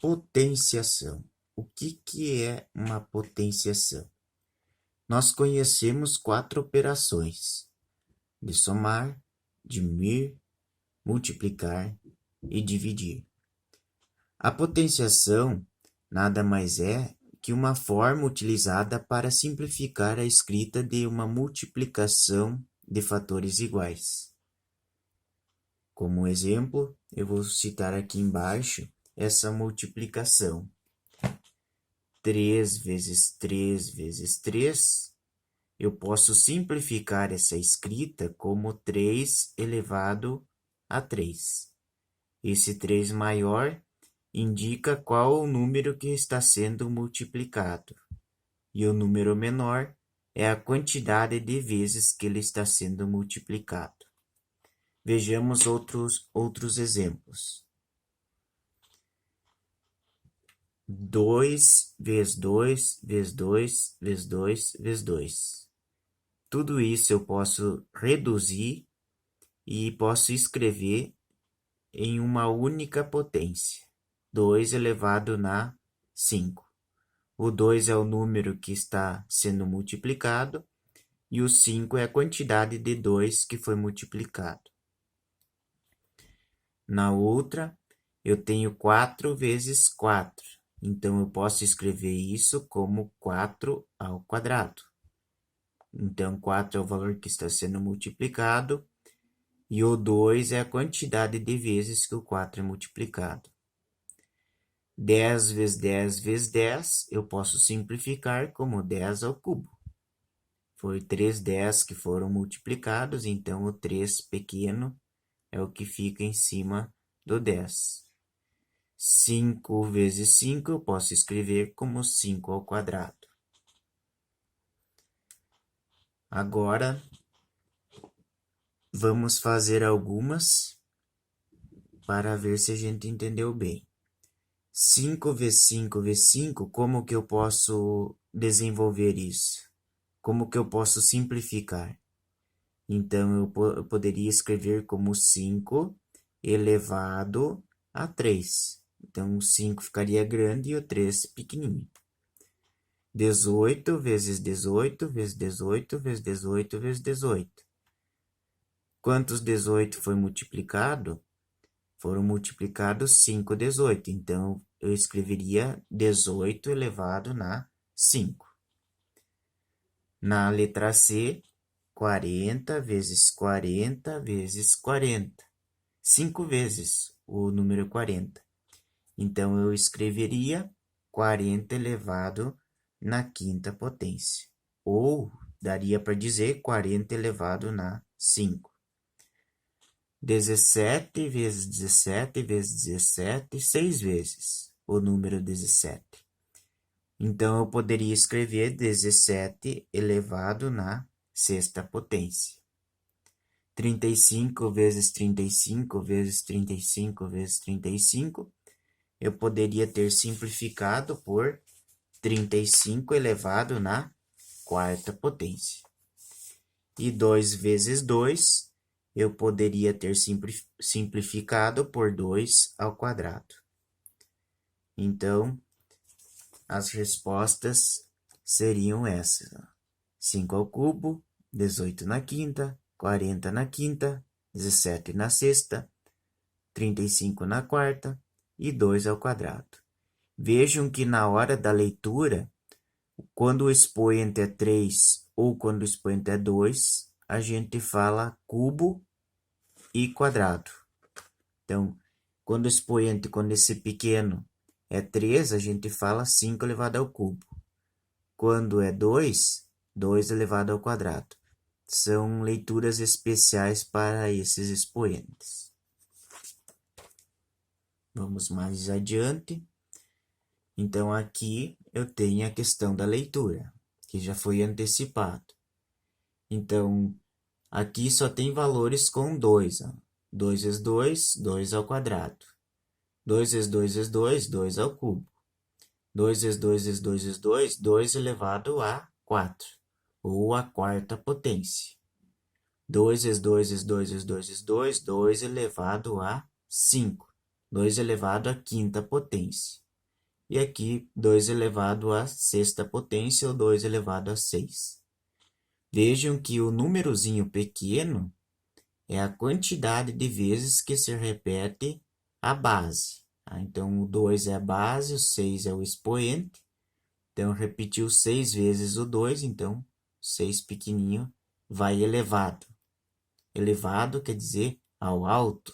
Potenciação. O que é uma potenciação? Nós conhecemos 4 operações: de somar, diminuir, multiplicar e dividir. A potenciação nada mais é que uma forma utilizada para simplificar a escrita de uma multiplicação de fatores iguais. Como exemplo, eu vou citar aqui embaixo essa multiplicação. 3 vezes 3 vezes 3, eu posso simplificar essa escrita como 3 elevado a 3. Esse 3 maior indica qual o número que está sendo multiplicado, e o número menor é a quantidade de vezes que ele está sendo multiplicado. Vejamos outros exemplos. 2 vezes 2 vezes 2 vezes 2 vezes 2. Tudo isso eu posso reduzir e posso escrever em uma única potência, 2 elevado na 5. O 2 é o número que está sendo multiplicado e o 5 é a quantidade de 2 que foi multiplicado. Na outra, eu tenho 4 vezes 4, então eu posso escrever isso como 4 ao quadrado. Então, 4 é o valor que está sendo multiplicado e o 2 é a quantidade de vezes que o 4 é multiplicado. 10 vezes 10 vezes 10, eu posso simplificar como 10 ao cubo. Foi 3 10 que foram multiplicados, então o 3 pequeno é o que fica em cima do 10. 5 vezes 5 eu posso escrever como 5 ao quadrado. Agora, vamos fazer algumas para ver se a gente entendeu bem. 5 vezes 5 vezes 5, como que eu posso desenvolver isso? Como que eu posso simplificar? Então, eu poderia escrever como 5 elevado a 3. Então, o 5 ficaria grande e o 3 pequenininho. 18 vezes 18 vezes 18 vezes 18 vezes 18. Quantos 18 foi multiplicado? Foram multiplicados 5 18. Então, eu escreveria 18 elevado na 5. Na letra C, 40 vezes 40 vezes 40. 5 vezes o número 40. Então, eu escreveria 40 elevado na quinta potência. Ou, daria para dizer 40 elevado na 5. 17 vezes 17 vezes 17, 6 vezes o número 17. Então, eu poderia escrever 17 elevado na sexta potência. 35 vezes 35 vezes 35 vezes 35, eu poderia ter simplificado por 35 elevado na quarta potência. E 2 vezes 2, eu poderia ter simplificado por 2 ao quadrado. Então, as respostas seriam essas: 5 ao cubo, 18 na quinta, 40 na quinta, 17 na sexta, 35 na quarta e 2 ao quadrado. Vejam que na hora da leitura, quando o expoente é 3 ou quando o expoente é 2, a gente fala cubo e quadrado. Então, quando o expoente, quando esse pequeno é 3, a gente fala 5 elevado ao cubo. Quando é 2, 2 elevado ao quadrado. São leituras especiais para esses expoentes. Vamos mais adiante. Então, aqui eu tenho a questão da leitura, que já foi antecipado. Então, aqui só tem valores com 2. 2 vezes 2, 2 ao quadrado. 2 vezes 2 vezes 2, 2 ao cubo. 2 vezes 2 vezes 2 vezes 2, 2 elevado a 4, ou a quarta potência. 2 vezes 2 vezes 2 vezes 2 vezes 2, 2 elevado a 5. 2 elevado à quinta potência. e aqui 2 elevado à sexta potência ou 2 elevado a 6. Vejam que o númerozinho pequeno é a quantidade de vezes que se repete a base. Tá? Então, o 2 é a base, o 6 é o expoente. Então, repetiu 6 vezes o 2, então 6 pequenininho vai elevado. Elevado quer dizer ao alto,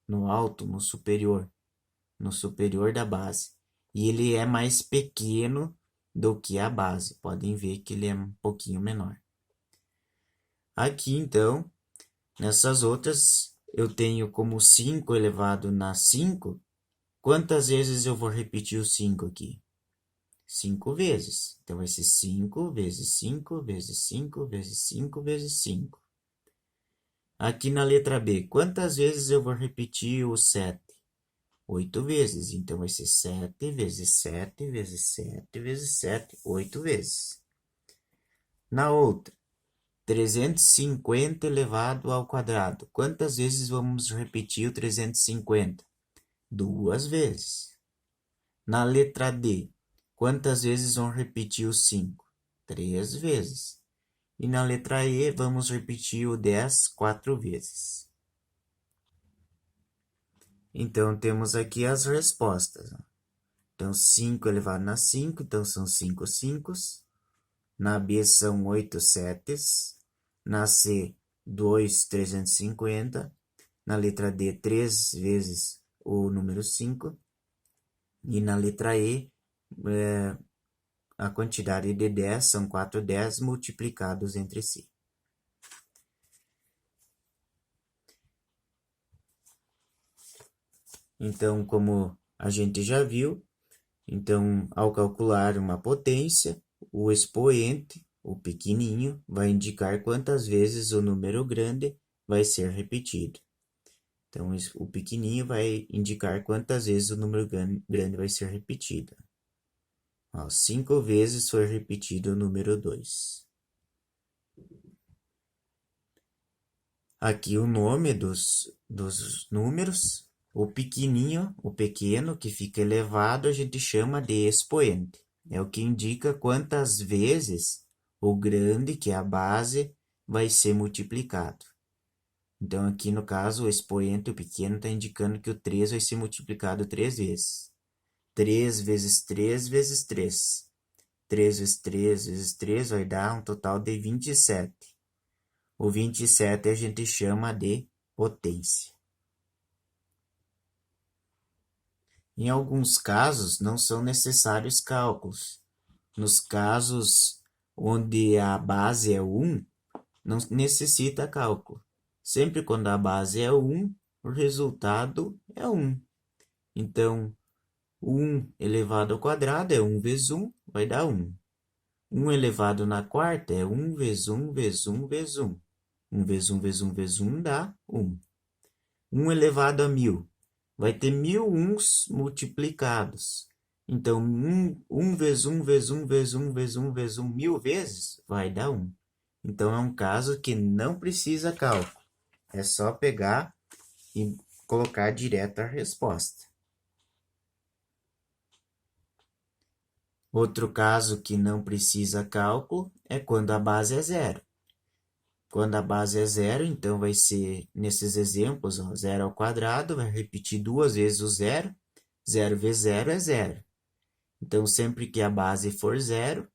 no superior da base. E ele é mais pequeno do que a base. Podem ver que ele é um pouquinho menor. Aqui, então, nessas outras, eu tenho como 5 elevado na 5. Quantas vezes eu vou repetir o 5 aqui? 5 vezes. Então, vai ser 5 vezes 5 vezes 5 vezes 5 vezes 5. Aqui na letra B, quantas vezes eu vou repetir o 7? 8 vezes. Então, vai ser 7 vezes 7 vezes 7 vezes 7, 8 vezes. Na outra, 350 elevado ao quadrado. Quantas vezes vamos repetir o 350? 2 vezes. Na letra D, quantas vezes vamos repetir o 5? 3 vezes. E na letra E, vamos repetir o 10 4 vezes. Então, temos aqui as respostas. Então, 5 elevado na 5, então são 5 5. Na B são 8 setes. Na C, 2 350. Na letra D, 3 vezes o número 5. E na letra E, a quantidade de 10 são 4 10 multiplicados entre si. Então, como a gente já viu, então, ao calcular uma potência, o expoente, o pequenininho, vai indicar quantas vezes o número grande vai ser repetido. Então, o pequenininho vai indicar quantas vezes o número grande vai ser repetido. 5 vezes foi repetido o número 2. Aqui o nome dos números. O pequenininho, o pequeno, que fica elevado, a gente chama de expoente. É o que indica quantas vezes o grande, que é a base, vai ser multiplicado. Então, aqui no caso, o expoente, o pequeno, está indicando que o 3 vai ser multiplicado 3 vezes. 3 vezes 3 vezes 3. 3 vezes 3 vezes 3 vai dar um total de 27. O 27 a gente chama de potência. Em alguns casos, não são necessários cálculos. Nos casos onde a base é 1, não necessita cálculo. Sempre quando a base é 1, o resultado é 1. Então, 1 elevado ao quadrado é 1 vezes 1, vai dar 1. 1 elevado na quarta é 1 vezes 1 vezes 1 vezes 1. 1 vezes 1 vezes 1 vezes 1 dá 1. 1 elevado a 1000 vai ter 1000 uns multiplicados. Então, 1 vezes 1 vezes 1 vezes 1 vezes 1 vezes 1 1000 vezes vai dar 1. Então, é um caso que não precisa cálculo. É só pegar e colocar direto a resposta. Outro caso que não precisa cálculo é quando a base é zero. Quando a base é zero, então vai ser, nesses exemplos, 0 ao quadrado, vai repetir 2 vezes o zero. 0 vezes 0 é zero. Então, sempre que a base for zero,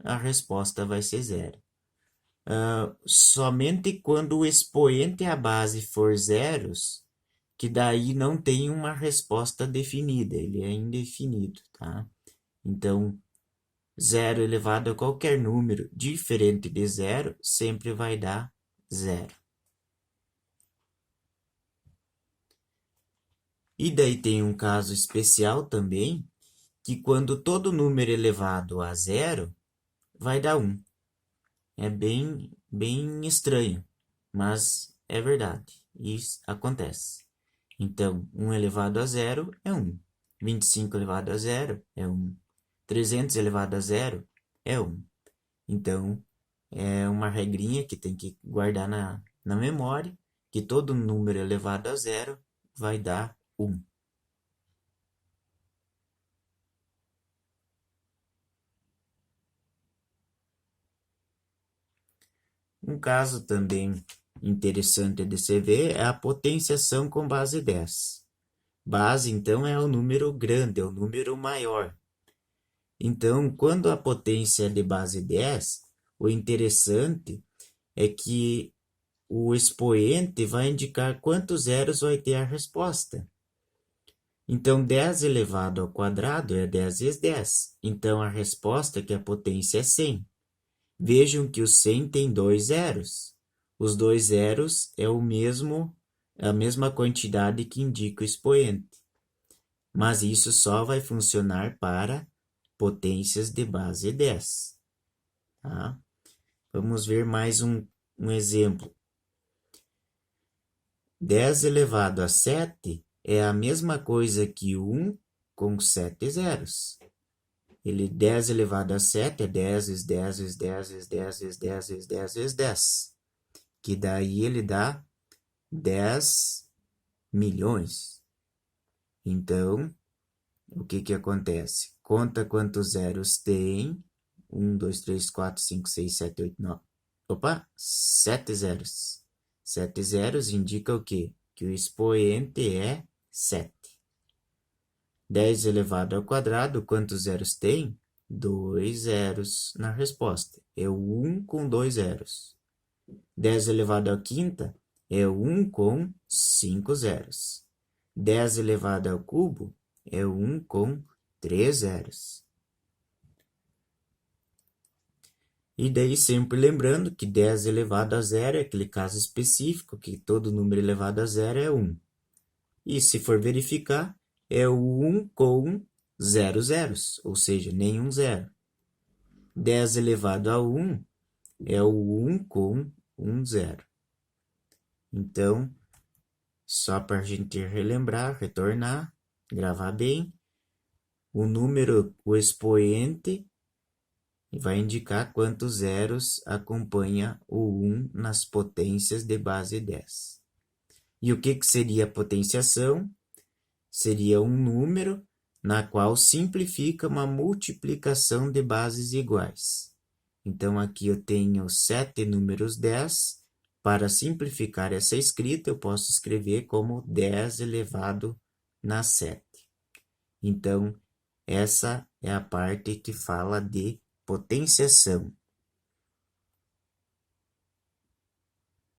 a resposta vai ser zero. Somente quando o expoente e a base for zeros, que daí não tem uma resposta definida, ele é indefinido, tá? Então, 0 elevado a qualquer número diferente de zero sempre vai dar zero. E daí tem um caso especial também, que quando todo número elevado a zero, vai dar 1. É bem estranho, mas é verdade. Isso acontece. Então, 1 elevado a zero é 1. 25 elevado a zero é 1. 300 elevado a zero é 1. Então, é uma regrinha que tem que guardar na memória, que todo número elevado a zero vai dar 1. Um caso também interessante de se ver é a potenciação com base 10. Base, então, é o número grande, é o número maior. Então, quando a potência é de base 10, o interessante é que o expoente vai indicar quantos zeros vai ter a resposta. Então, 10 elevado ao quadrado é 10 vezes 10. Então, a resposta, que a potência é 100. Vejam que o 100 tem 2 zeros. Os 2 zeros é a mesma quantidade que indica o expoente. Mas isso só vai funcionar para potências de base 10. Tá? Vamos ver mais um exemplo. 10 elevado a 7 é a mesma coisa que 1 com 7 zeros. 10 elevado a 7 é 10 vezes 10 vezes 10 vezes 10 vezes 10 vezes 10 vezes 10. Que daí ele dá 10 milhões. Então, o que acontece? Conta quantos zeros tem. 1, 2, 3, 4, 5, 6, 7, 8, 9. Opa, 7 zeros. 7 zeros indica o quê? Que o expoente é 7. 10 elevado ao quadrado, quantos zeros tem? 2 zeros na resposta. É o 1 com 2 zeros. 10 elevado à quinta é o 1 com 5 zeros. 10 elevado ao cubo é o 1 com 3 zeros. E daí sempre lembrando que 10 elevado a zero é aquele caso específico, que todo número elevado a zero é 1. E se for verificar, é o 1 com 0 zeros, ou seja, nenhum zero. 10 elevado a 1 é o 1 com 1 zero. Então, só para a gente relembrar, retornar, gravar bem, o número, o expoente, vai indicar quantos zeros acompanha o 1 nas potências de base 10. E o que seria a potenciação? Seria um número na qual simplifica uma multiplicação de bases iguais. Então, aqui eu tenho 7 números 10. Para simplificar essa escrita, eu posso escrever como 10 elevado na 7. Então, essa é a parte que fala de potenciação.